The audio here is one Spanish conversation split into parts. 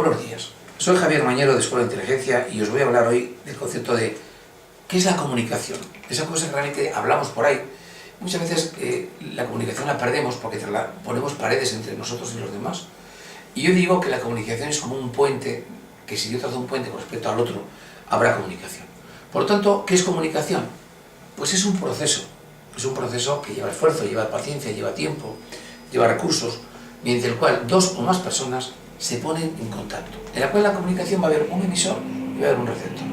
buenos días. Soy Javier Mañero de Escuela de Inteligencia y os voy a hablar hoy del concepto de ¿qué es la comunicación? Esa cosa que realmente hablamos por ahí. Muchas veces la comunicación la perdemos porque ponemos paredes entre nosotros y los demás. Y yo digo que la comunicación es como un puente, que si yo trazo un puente con respecto al otro, habrá comunicación. Por lo tanto, ¿qué es comunicación? Pues es un proceso que lleva esfuerzo, lleva paciencia, lleva tiempo, lleva recursos, mediante el cual dos o más personas se ponen en contacto, en la cual la comunicación va a haber un emisor y va a haber un receptor.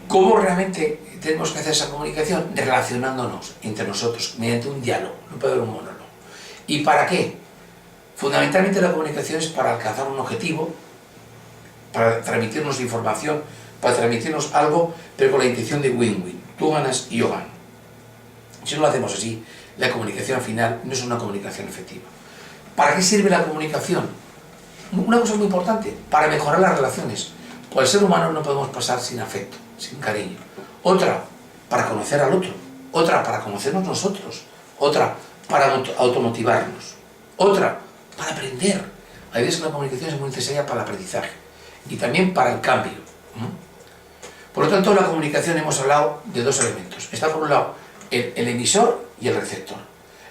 ¿Cómo realmente tenemos que hacer esa comunicación? Relacionándonos entre nosotros, mediante un diálogo, no puede haber un monólogo. ¿Y para qué? Fundamentalmente la comunicación es para alcanzar un objetivo, para transmitirnos información, para transmitirnos algo, pero con la intención de win-win. Tú ganas y yo gano. Si no lo hacemos así, la comunicación al final no es una comunicación efectiva. ¿Para qué sirve la comunicación? Una cosa muy importante, para mejorar las relaciones. Pues el ser humano no podemos pasar sin afecto, sin cariño. Otra, para conocer al otro. Otra, para conocernos nosotros. Otra, para automotivarnos. Otra, para aprender. Hay veces que la comunicación es muy necesaria para el aprendizaje y también para el cambio. Por lo tanto, la comunicación hemos hablado de dos elementos. Está por un lado el emisor y el receptor.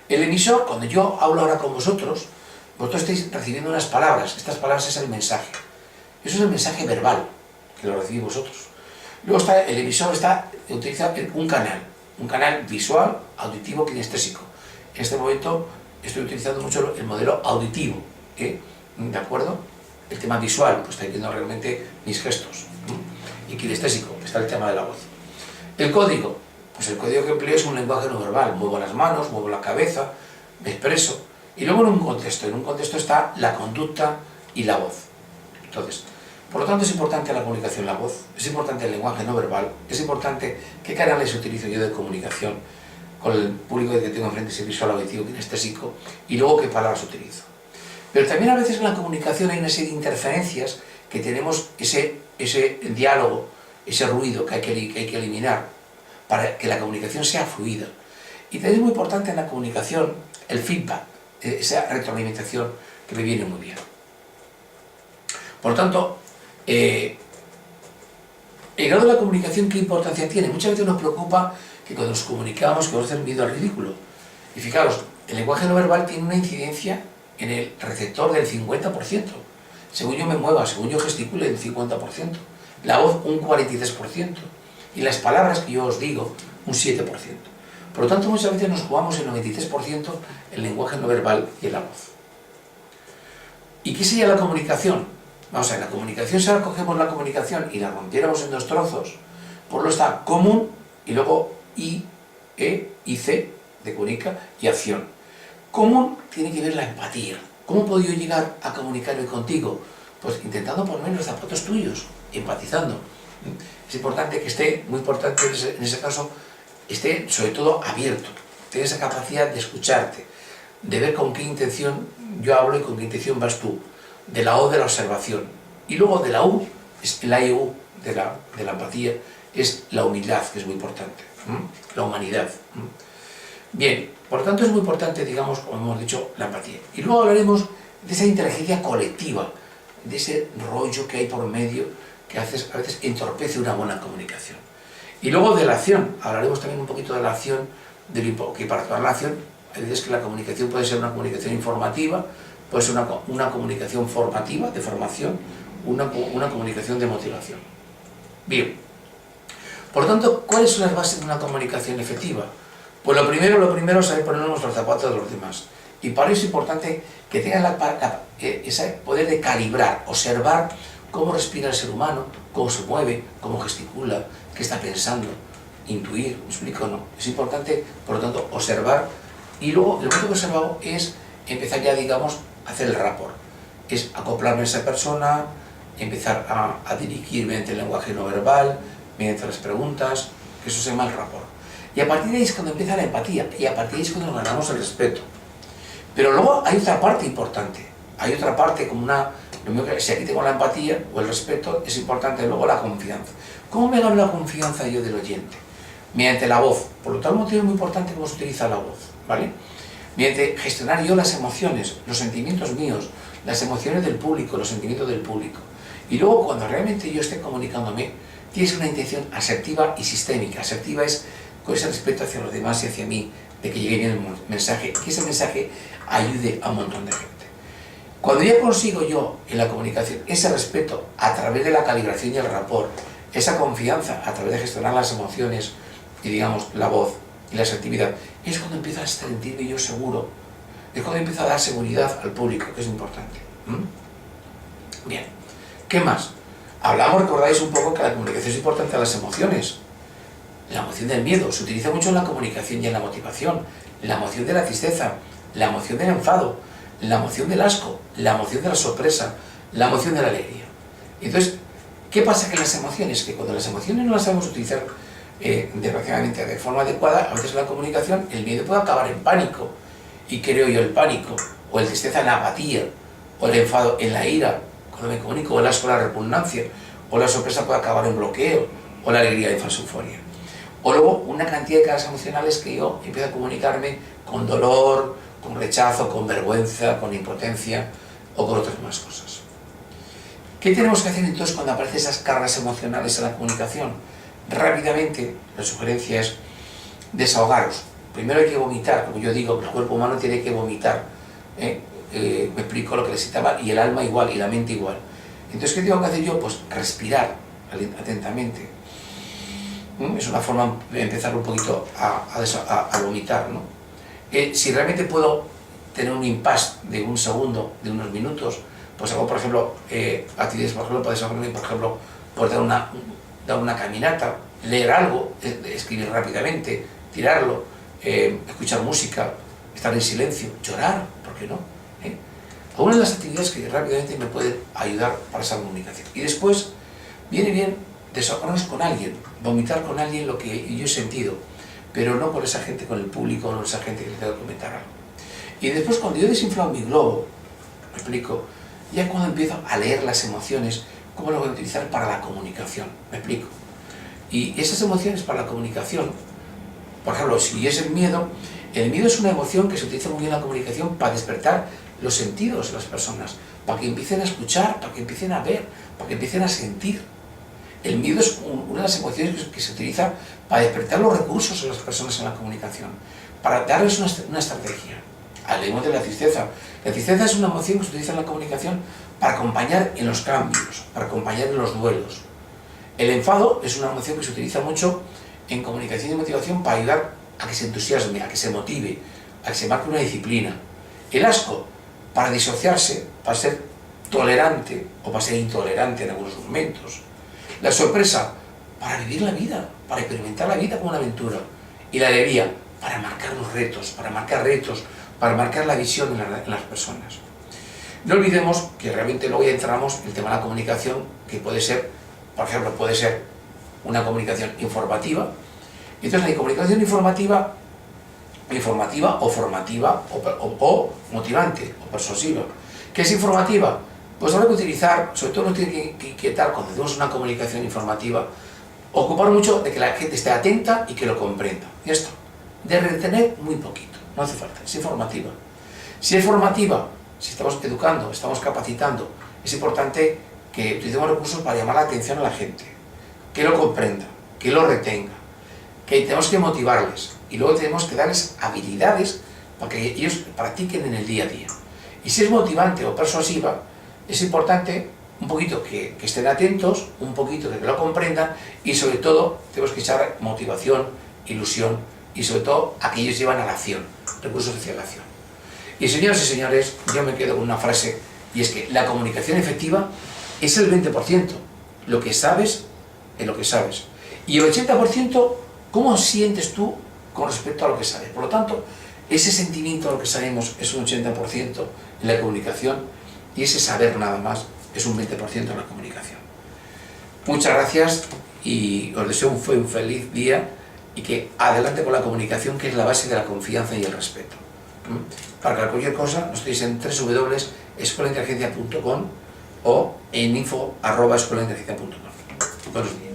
El emisor, cuando yo hablo ahora con vosotros, vosotros estáis recibiendo unas palabras. Estas palabras es el mensaje. Eso es el mensaje verbal, que lo recibís vosotros. Luego está el emisor, utiliza un canal visual, auditivo, kinestésico. En este momento estoy utilizando mucho el modelo auditivo, ¿de acuerdo? El tema visual, pues estáis viendo realmente mis gestos. Y kinestésico, está el tema de la voz. El código, pues el código que empleo es un lenguaje no verbal. Muevo las manos, muevo la cabeza, me expreso. Y luego en un contexto está la conducta y la voz. Entonces, por lo tanto es importante la comunicación, la voz, es importante el lenguaje no verbal, es importante qué canales utilizo yo de comunicación con el público que tengo enfrente, si visual, auditivo, kinestésico, y luego qué palabras utilizo. Pero también a veces en la comunicación hay una serie de interferencias que tenemos ese diálogo, ese ruido que hay que eliminar para que la comunicación sea fluida. Y también es muy importante en la comunicación el feedback, esa retroalimentación que me viene muy bien. Por lo tanto, el grado de la comunicación, ¿qué importancia tiene? Muchas veces nos preocupa que cuando nos comunicamos que vamos a hacer miedo al ridículo. Y fijaros, el lenguaje no verbal tiene una incidencia en el receptor del 50%. Según yo me mueva, según yo gesticule, el 50%. La voz, un 43%. Y las palabras que yo os digo, un 7%. Por lo tanto, muchas veces nos jugamos el 93% el lenguaje no verbal y en la voz. ¿Y qué sería la comunicación? Vamos a ver, la comunicación, si ahora cogemos la comunicación y la rompiéramos en dos trozos, por lo está común y luego I, E y C de comunica y acción. Común tiene que ver la empatía. ¿Cómo puedo yo llegar a comunicarme contigo? Pues intentando ponerme en los zapatos tuyos, empatizando. Es importante que esté, muy importante en ese caso, esté sobre todo abierto, tenga esa capacidad de escucharte, de ver con qué intención yo hablo y con qué intención vas tú, de la O de la observación. Y luego de la U, es la EU de la empatía, es la humildad, que es muy importante, la humanidad. Bien, por lo tanto es muy importante, digamos, como hemos dicho, la empatía. Y luego hablaremos de esa inteligencia colectiva, de ese rollo que hay por medio que a veces entorpece una buena comunicación. Y luego de la acción, hablaremos también un poquito de la acción, que para actuar la acción, hay veces que la comunicación puede ser una comunicación informativa, puede ser una comunicación formativa, de formación, una comunicación de motivación. Bien, por lo tanto, ¿cuáles son las bases de una comunicación efectiva? Pues lo primero es saber ponernos los zapatos de los demás. Y para eso es importante que tengas ese poder de calibrar, observar cómo respira el ser humano, cómo se mueve, cómo gesticula, qué está pensando, intuir, ¿me explico o no? Es importante, por lo tanto, observar. Y luego, el momento que he observado es empezar ya, digamos, a hacer el rapport. Es acoplarme a esa persona, empezar a dirigirme mediante el lenguaje no verbal, mediante las preguntas, que eso se llama el rapport. Y a partir de ahí es cuando empieza la empatía, y a partir de ahí es cuando nos ganamos el respeto. Pero luego hay otra parte importante, hay otra parte como si aquí tengo la empatía o el respeto, es importante luego la confianza. ¿Cómo me gano la confianza yo del oyente? Mediante la voz. Por lo tanto, motivo es muy importante cómo se utiliza la voz, ¿vale? Mediante gestionar yo las emociones, los sentimientos míos, las emociones del público, los sentimientos del público. Y luego, cuando realmente yo esté comunicándome, tienes una intención asertiva y sistémica. Asertiva es con ese respeto hacia los demás y hacia mí, de que llegue bien el mensaje, que ese mensaje ayude a un montón de gente. Cuando ya consigo yo en la comunicación ese respeto a través de la calibración y el rapport, esa confianza a través de gestionar las emociones y, digamos, la voz y la asertividad, es cuando empiezo a sentirme yo seguro, es cuando empiezo a dar seguridad al público, que es importante. Bien, ¿qué más? Hablamos, recordáis un poco que la comunicación es importante a las emociones. La emoción del miedo se utiliza mucho en la comunicación y en la motivación. La emoción de la tristeza, la emoción del enfado, la emoción del asco, la emoción de la sorpresa, la emoción de la alegría. Entonces, ¿qué pasa con las emociones? Que cuando las emociones no las sabemos utilizar desgraciadamente de forma adecuada, a veces en la comunicación el miedo puede acabar en pánico. Y creo yo el pánico, o el tristeza en la apatía, o el enfado en la ira, cuando me comunico, o el asco en la repugnancia, o la sorpresa puede acabar en bloqueo, o la alegría en falsa euforia. O luego una cantidad de caras emocionales que yo empiezo a comunicarme con dolor, con rechazo, con vergüenza, con impotencia o con otras más cosas. ¿Qué tenemos que hacer entonces cuando aparecen esas cargas emocionales en la comunicación? Rápidamente, la sugerencia es desahogaros. Primero hay que vomitar, como yo digo, el cuerpo humano tiene que vomitar. Me explico lo que necesitaba, y el alma igual, y la mente igual. Entonces, ¿qué tengo que hacer yo? Pues respirar atentamente. Es una forma de empezar un poquito a vomitar, ¿no? Si realmente puedo tener un impasse de un segundo, de unos minutos, pues hago, por ejemplo, actividades, por ejemplo, por ejemplo, por dar una caminata, leer algo, escribir rápidamente, tirarlo, escuchar música, estar en silencio, llorar, ¿por qué no? Algunas de las actividades que rápidamente me pueden ayudar para esa comunicación. Y después viene bien desahogarnos con alguien, vomitar con alguien lo que yo he sentido, pero no con esa gente, con el público, no con esa gente que le tengo que comentar algo. Y después, cuando yo he desinflado mi globo, me explico, ya cuando empiezo a leer las emociones, ¿cómo lo voy a utilizar para la comunicación? Me explico. Y esas emociones para la comunicación, por ejemplo, si es el miedo es una emoción que se utiliza muy bien en la comunicación para despertar los sentidos de las personas, para que empiecen a escuchar, para que empiecen a ver, para que empiecen a sentir. El miedo es una de las emociones que se utiliza para despertar los recursos de las personas en la comunicación, para darles una estrategia. Hablemos de la tristeza. La tristeza es una emoción que se utiliza en la comunicación para acompañar en los cambios, para acompañar en los duelos. El enfado es una emoción que se utiliza mucho en comunicación y motivación para ayudar a que se entusiasme, a que se motive, a que se marque una disciplina. El asco, para disociarse, para ser tolerante o para ser intolerante en algunos momentos. La sorpresa, para vivir la vida, para experimentar la vida como una aventura. Y la alegría, para marcar los retos, para marcar la visión en las personas. No olvidemos que realmente luego ya entramos en el tema de la comunicación, que puede ser, por ejemplo, puede ser una comunicación informativa. Entonces, la comunicación informativa o formativa o motivante o persuasiva. ¿Qué es informativa? Pues habrá que utilizar, sobre todo nos tiene que inquietar cuando hacemos una comunicación informativa, ocupar mucho de que la gente esté atenta y que lo comprenda. Y esto, de retener muy poquito, no hace falta, es informativa. Si es formativa, si estamos educando, estamos capacitando, es importante que utilicemos recursos para llamar la atención a la gente, que lo comprenda, que lo retenga, que tenemos que motivarles y luego tenemos que darles habilidades para que ellos practiquen en el día a día. Y si es motivante o persuasiva, es importante un poquito que estén atentos, un poquito que lo comprendan y sobre todo tenemos que echar motivación, ilusión y sobre todo a que ellos llevan a la acción, recursos hacia la acción. Y señoras y señores, yo me quedo con una frase y es que la comunicación efectiva es el 20%, lo que sabes es lo que sabes. Y el 80%, ¿cómo sientes tú con respecto a lo que sabes? Por lo tanto, ese sentimiento a lo que sabemos es un 80% en la comunicación y ese saber nada más es un 20% en la comunicación. Muchas gracias y os deseo un feliz día y que adelante con la comunicación, que es la base de la confianza y el respeto. Para cualquier cosa, nos tenéis en www.escuelainteligencia.com o en info@escuelainteligencia.com. Buenos días.